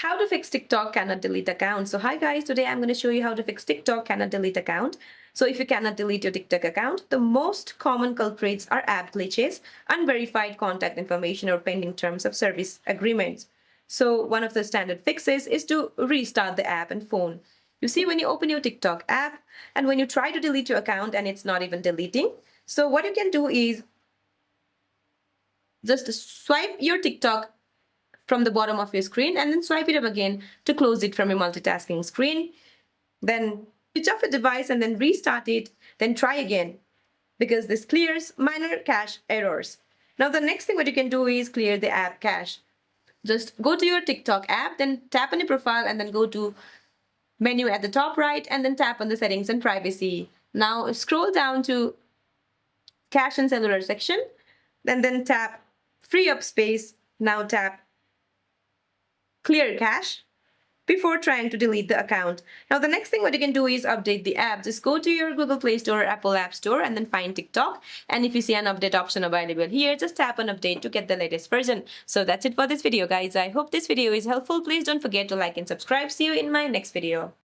How to fix TikTok cannot delete account. So hi guys, today I'm going to show you how to fix TikTok cannot delete account. So if you cannot delete your TikTok account, the most common culprits are app glitches, unverified contact information, or pending terms of service agreements. So one of the standard fixes is to restart the app and phone. You see, when you open your TikTok app and when you try to delete your account and it's not even deleting, so what you can do is just swipe your TikTok from the bottom of your screen and then swipe it up again to close it from your multitasking screen. Then switch off your device and then restart it, then try again because this clears minor cache errors. Now the next thing what you can do is clear the app cache. Just go to your TikTok app, then tap on your profile and then go to menu at the top right and then tap on the settings and privacy. Now scroll down to cache and cellular section, then tap free up space. Now tap clear cache before trying to delete the account. Now the next thing what you can do is update the app. Just go to your Google Play Store or Apple App Store and then find TikTok. And if you see an update option available here, just tap on update to get the latest version. So that's it for this video guys. I hope this video is helpful. Please don't forget to like and subscribe. See you in my next video.